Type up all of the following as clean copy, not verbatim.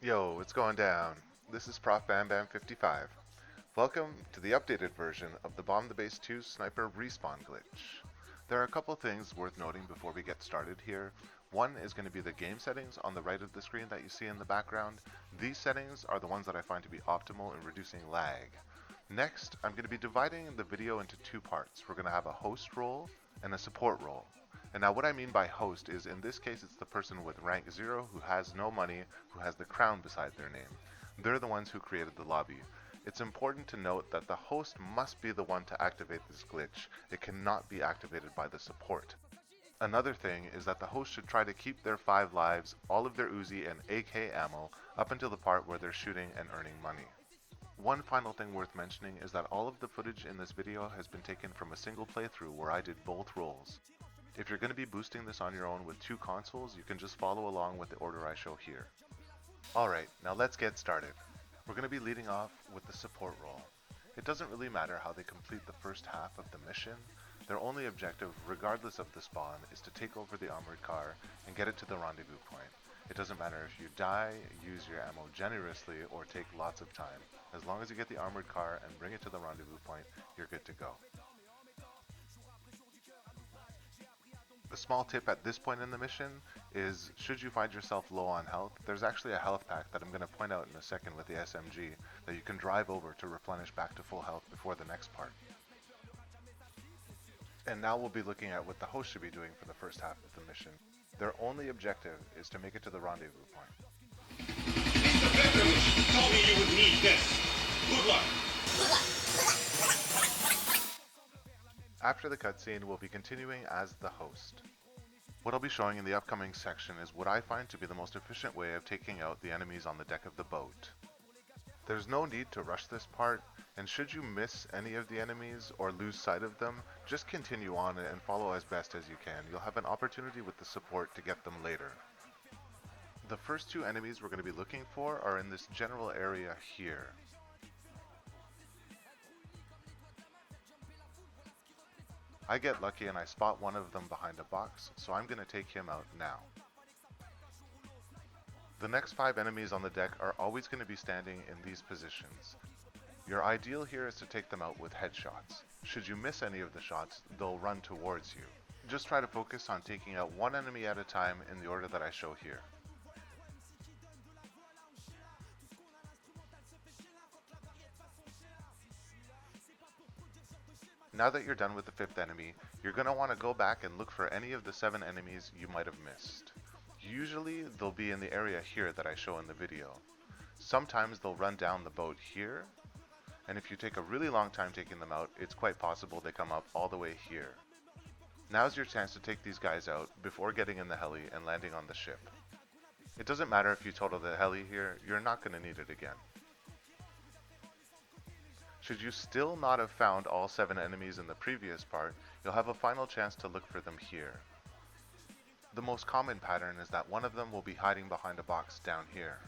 Yo, what's going down? This is Prof Bam Bam 55. Welcome to the updated version of the Bomb the Base 2 Sniper Respawn glitch. There are a couple things worth noting before we get started here. One is going to be the game settings on the right of the screen that you see in the background. These settings are the ones that I find to be optimal in reducing lag. Next, I'm going to be dividing the video into two parts. We're going to have a host role and a support role. And now what I mean by host is, in this case, it's the person with rank 0 who has no money, who has the crown beside their name. They're the ones who created the lobby. It's important to note that the host must be the one to activate this glitch. It cannot be activated by the support. Another thing is that the host should try to keep their 5 lives, all of their Uzi and AK ammo, up until the part where they're shooting and earning money. One final thing worth mentioning is that all of the footage in this video has been taken from a single playthrough where I did both roles. If you're going to be boosting this on your own with 2 consoles, you can just follow along with the order I show here. Alright, now let's get started. We're going to be leading off with the support role. It doesn't really matter how they complete the first half of the mission. Their only objective, regardless of the spawn, is to take over the armored car and get it to the rendezvous point. It doesn't matter if you die, use your ammo generously, or take lots of time. As long as you get the armored car and bring it to the rendezvous point, you're good to go. A small tip at this point in the mission is, should you find yourself low on health, there's actually a health pack that I'm going to point out in a second with the SMG that you can drive over to replenish back to full health before the next part. And now we'll be looking at what the host should be doing for the first half of the mission. Their only objective is to make it to the rendezvous point. Mr. Petrovich told me you would need this. Good luck. After the cutscene, we'll be continuing as the host. What I'll be showing in the upcoming section is what I find to be the most efficient way of taking out the enemies on the deck of the boat. There's no need to rush this part, and should you miss any of the enemies or lose sight of them, just continue on and follow as best as you can. You'll have an opportunity with the support to get them later. The first 2 enemies we're going to be looking for are in this general area here. I get lucky and I spot one of them behind a box, so I'm going to take him out now. The next 5 enemies on the deck are always going to be standing in these positions. Your ideal here is to take them out with headshots. Should you miss any of the shots, they'll run towards you. Just try to focus on taking out one enemy at a time in the order that I show here. Now that you're done with the 5th enemy, you're going to want to go back and look for any of the 7 enemies you might have missed. Usually they'll be in the area here that I show in the video. Sometimes they'll run down the boat here, and if you take a really long time taking them out, it's quite possible they come up all the way here. Now's your chance to take these guys out before getting in the heli and landing on the ship. It doesn't matter if you total the heli here, you're not going to need it again. Should you still not have found all 7 enemies in the previous part, you'll have a final chance to look for them here. The most common pattern is that one of them will be hiding behind a box down here.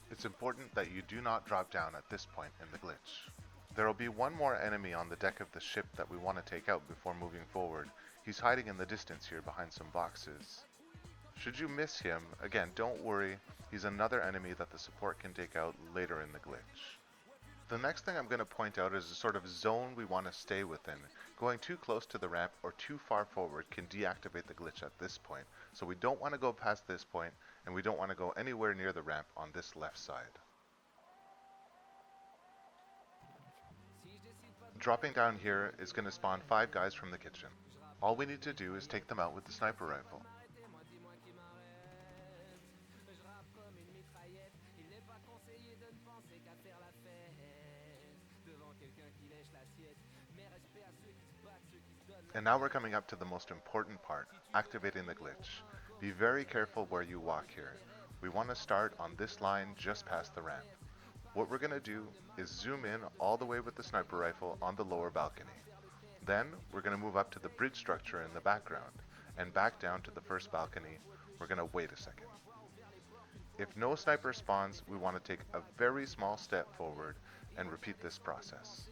It's important that you do not drop down at this point in the glitch. There will be one more enemy on the deck of the ship that we want to take out before moving forward. He's hiding in the distance here behind some boxes. Should you miss him, again, don't worry, he's another enemy that the support can take out later in the glitch. The next thing I'm going to point out is a sort of zone we want to stay within. Going too close to the ramp or too far forward can deactivate the glitch at this point, so we don't want to go past this point, and we don't want to go anywhere near the ramp on this left side. Dropping down here is going to spawn 5 guys from the kitchen. All we need to do is take them out with the sniper rifle. And now we're coming up to the most important part, activating the glitch. Be very careful where you walk here. We want to start on this line just past the ramp. What we're going to do is zoom in all the way with the sniper rifle on the lower balcony. Then we're going to move up to the bridge structure in the background and back down to the first balcony. We're going to wait a second. If no sniper spawns, we want to take a very small step forward and repeat this process.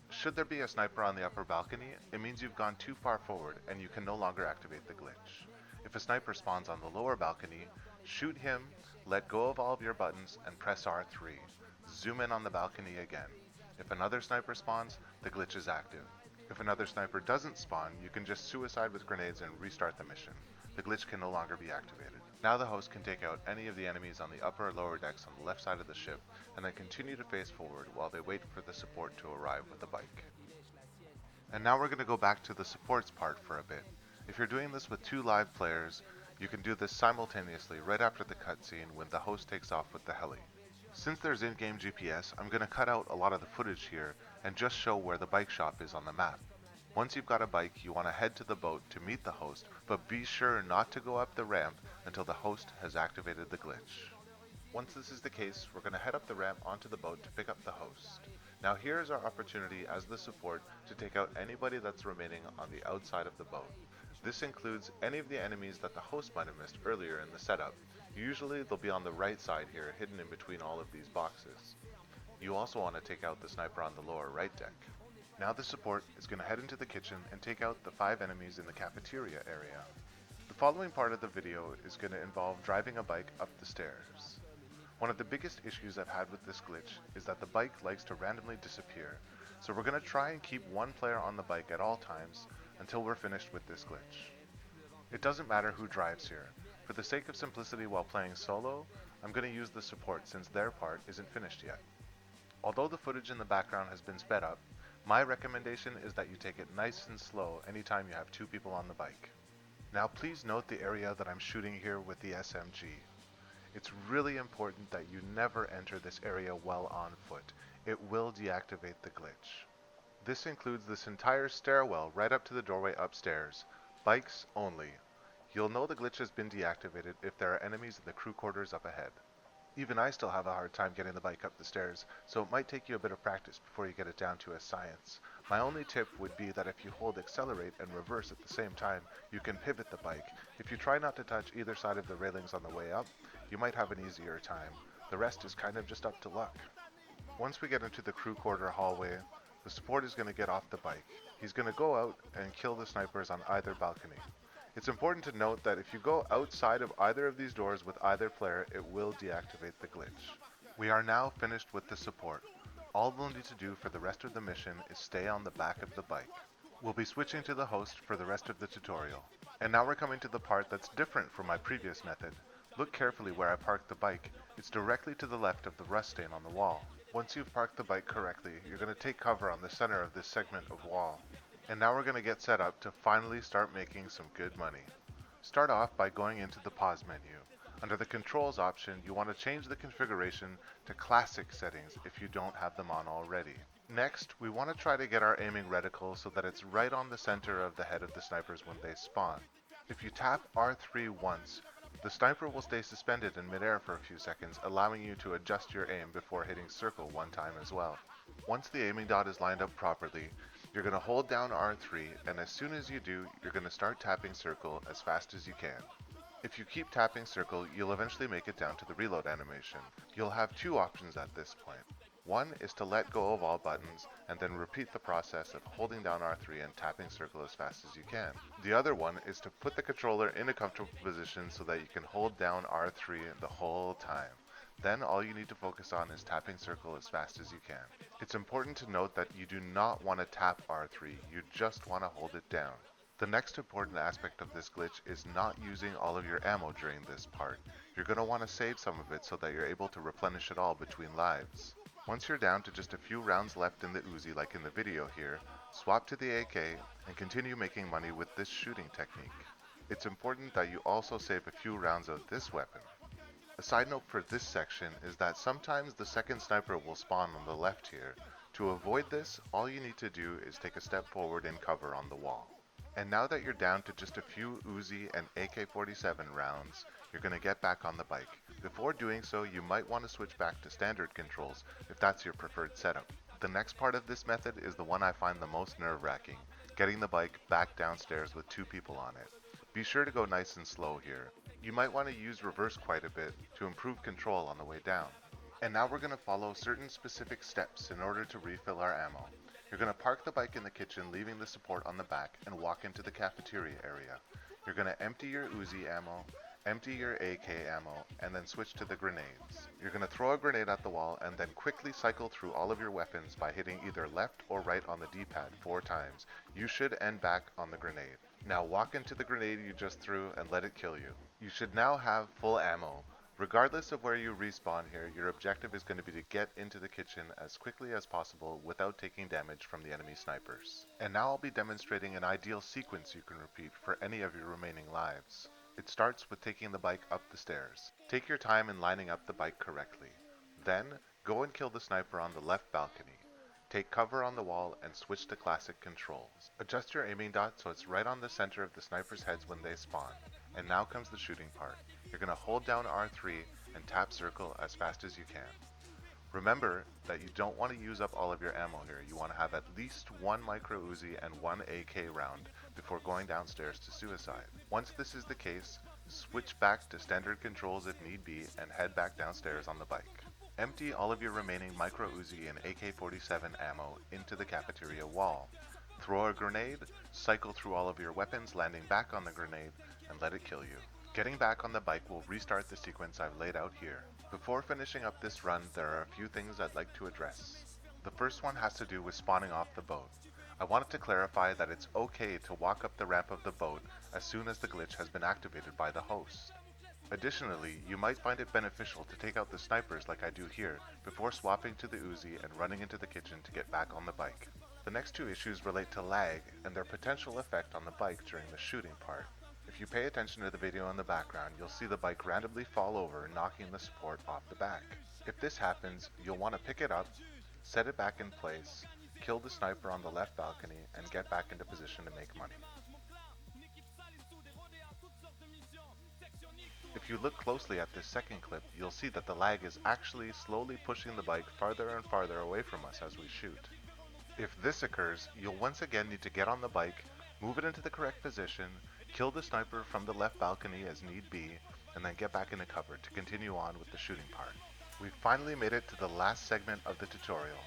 Should there be a sniper on the upper balcony, it means you've gone too far forward and you can no longer activate the glitch. If If a sniper spawns on the lower balcony, shoot him, let go of all of your buttons, and press R3. Zoom in on the balcony again. If another sniper spawns, the glitch is active. If another sniper doesn't spawn, you can just suicide with grenades and restart the mission. The glitch can no longer be activated. Now the host can take out any of the enemies on the upper or lower decks on the left side of the ship, and then continue to face forward while they wait for the support to arrive with the bike. And now we're going to go back to the supports part for a bit. If you're doing this with 2 live players, you can do this simultaneously right after the cutscene when the host takes off with the heli. Since there's in-game GPS, I'm going to cut out a lot of the footage here and just show where the bike shop is on the map. Once you've got a bike, you want to head to the boat to meet the host, but be sure not to go up the ramp until the host has activated the glitch. Once this is the case, we're going to head up the ramp onto the boat to pick up the host. Now here is our opportunity as the support to take out anybody that's remaining on the outside of the boat. This includes any of the enemies that the host might have missed earlier in the setup. Usually they'll be on the right side here, hidden in between all of these boxes. You also want to take out the sniper on the lower right deck. Now the support is going to head into the kitchen and take out the 5 enemies in the cafeteria area. The following part of the video is going to involve driving a bike up the stairs. One of the biggest issues I've had with this glitch is that the bike likes to randomly disappear, so we're going to try and keep one player on the bike at all times until we're finished with this glitch. It doesn't matter who drives here. For the sake of simplicity while playing solo, I'm going to use the support since their part isn't finished yet. Although the footage in the background has been sped up, my recommendation is that you take it nice and slow anytime you have 2 people on the bike. Now please note the area that I'm shooting here with the SMG. It's really important that you never enter this area while on foot. It will deactivate the glitch. This includes this entire stairwell right up to the doorway upstairs. Bikes only. You'll know the glitch has been deactivated if there are enemies in the crew quarters up ahead. Even I still have a hard time getting the bike up the stairs, so it might take you a bit of practice before you get it down to a science. My only tip would be that if you hold accelerate and reverse at the same time, you can pivot the bike. If you try not to touch either side of the railings on the way up, you might have an easier time. The rest is kind of just up to luck. Once we get into the crew quarter hallway, the support is going to get off the bike. He's going to go out and kill the snipers on either balcony. It's important to note that if you go outside of either of these doors with either player, it will deactivate the glitch. We are now finished with the support. All we'll need to do for the rest of the mission is stay on the back of the bike. We'll be switching to the host for the rest of the tutorial. And now we're coming to the part that's different from my previous method. Look carefully where I parked the bike. It's directly to the left of the rust stain on the wall. Once you've parked the bike correctly, you're going to take cover on the center of this segment of wall. And now we're going to get set up to finally start making some good money. Start off by going into the pause menu. Under the controls option, you want to change the configuration to classic settings if you don't have them on already. Next, we want to try to get our aiming reticle so that it's right on the center of the head of the snipers when they spawn. If you tap R3 once, the sniper will stay suspended in midair for a few seconds, allowing you to adjust your aim before hitting circle one time as well. Once the aiming dot is lined up properly, you're going to hold down R3, and as soon as you do, you're going to start tapping circle as fast as you can. If you keep tapping circle, you'll eventually make it down to the reload animation. You'll have 2 options at this point. One is to let go of all buttons, and then repeat the process of holding down R3 and tapping circle as fast as you can. The other one is to put the controller in a comfortable position so that you can hold down R3 the whole time. Then all you need to focus on is tapping circle as fast as you can. It's important to note that you do not want to tap R3, you just want to hold it down. The next important aspect of this glitch is not using all of your ammo during this part. You're going to want to save some of it so that you're able to replenish it all between lives. Once you're down to just a few rounds left in the Uzi like in the video here, swap to the AK and continue making money with this shooting technique. It's important that you also save a few rounds of this weapon. A side note for this section is that sometimes the second sniper will spawn on the left here. To avoid this, all you need to do is take a step forward in cover on the wall. And now that you're down to just a few Uzi and AK-47 rounds, you're going to get back on the bike. Before doing so, you might want to switch back to standard controls if that's your preferred setup. The next part of this method is the one I find the most nerve-wracking, getting the bike back downstairs with 2 people on it. Be sure to go nice and slow here. You might want to use reverse quite a bit to improve control on the way down. And now we're going to follow certain specific steps in order to refill our ammo. You're going to park the bike in the kitchen, leaving the support on the back, and walk into the cafeteria area. You're going to empty your Uzi ammo, empty your AK ammo, and then switch to the grenades. You're going to throw a grenade at the wall and then quickly cycle through all of your weapons by hitting either left or right on the D-pad 4 times. You should end back on the grenade. Now walk into the grenade you just threw and let it kill you. You should now have full ammo. Regardless of where you respawn here, your objective is going to be to get into the kitchen as quickly as possible without taking damage from the enemy snipers. And now I'll be demonstrating an ideal sequence you can repeat for any of your remaining lives. It starts with taking the bike up the stairs. Take your time in lining up the bike correctly. Then, go and kill the sniper on the left balcony. Take cover on the wall and switch to classic controls. Adjust your aiming dot so it's right on the center of the sniper's heads when they spawn. And now comes the shooting part. You're going to hold down R3 and tap circle as fast as you can. Remember that you don't want to use up all of your ammo here. You want to have at least one micro Uzi and one AK round before going downstairs to suicide. Once this is the case, switch back to standard controls if need be and head back downstairs on the bike. Empty all of your remaining micro Uzi and AK-47 ammo into the cafeteria wall. Throw a grenade, cycle through all of your weapons, landing back on the grenade, and let it kill you. Getting back on the bike will restart the sequence I've laid out here. Before finishing up this run, there are a few things I'd like to address. The first one has to do with spawning off the boat. I wanted to clarify that it's okay to walk up the ramp of the boat as soon as the glitch has been activated by the host. Additionally, you might find it beneficial to take out the snipers like I do here before swapping to the Uzi and running into the kitchen to get back on the bike. The next two issues relate to lag and their potential effect on the bike during the shooting part. If you pay attention to the video in the background, you'll see the bike randomly fall over, knocking the support off the back. If this happens, you'll want to pick it up, set it back in place, kill the sniper on the left balcony, and get back into position to make money. If you look closely at this second clip, you'll see that the lag is actually slowly pushing the bike farther and farther away from us as we shoot. If this occurs, you'll once again need to get on the bike, move it into the correct position, kill the sniper from the left balcony as need be, and then get back into cover to continue on with the shooting part. We've finally made it to the last segment of the tutorial.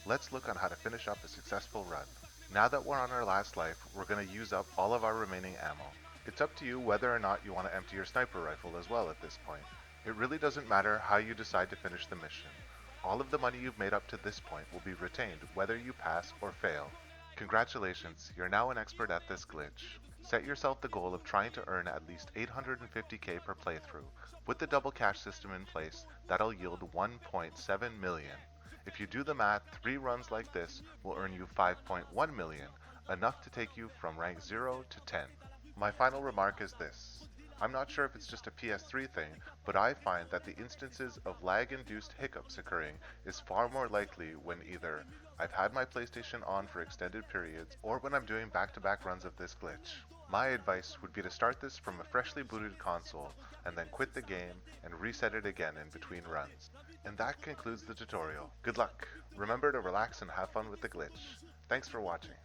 Let's look on how to finish up a successful run. Now that we're on our last life, we're going to use up all of our remaining ammo. It's up to you whether or not you want to empty your sniper rifle as well at this point. It really doesn't matter how you decide to finish the mission. All of the money you've made up to this point will be retained whether you pass or fail. Congratulations, you're now an expert at this glitch. Set yourself the goal of trying to earn at least 850k per playthrough. With the double cash system in place, that'll yield 1.7 million. If you do the math, 3 runs like this will earn you 5.1 million, enough to take you from rank 0 to 10. My final remark is this. I'm not sure if it's just a PS3 thing, but I find that the instances of lag-induced hiccups occurring is far more likely when either I've had my PlayStation on for extended periods or when I'm doing back-to-back runs of this glitch. My advice would be to start this from a freshly booted console and then quit the game and reset it again in between runs. And that concludes the tutorial. Good luck! Remember to relax and have fun with the glitch. Thanks for watching.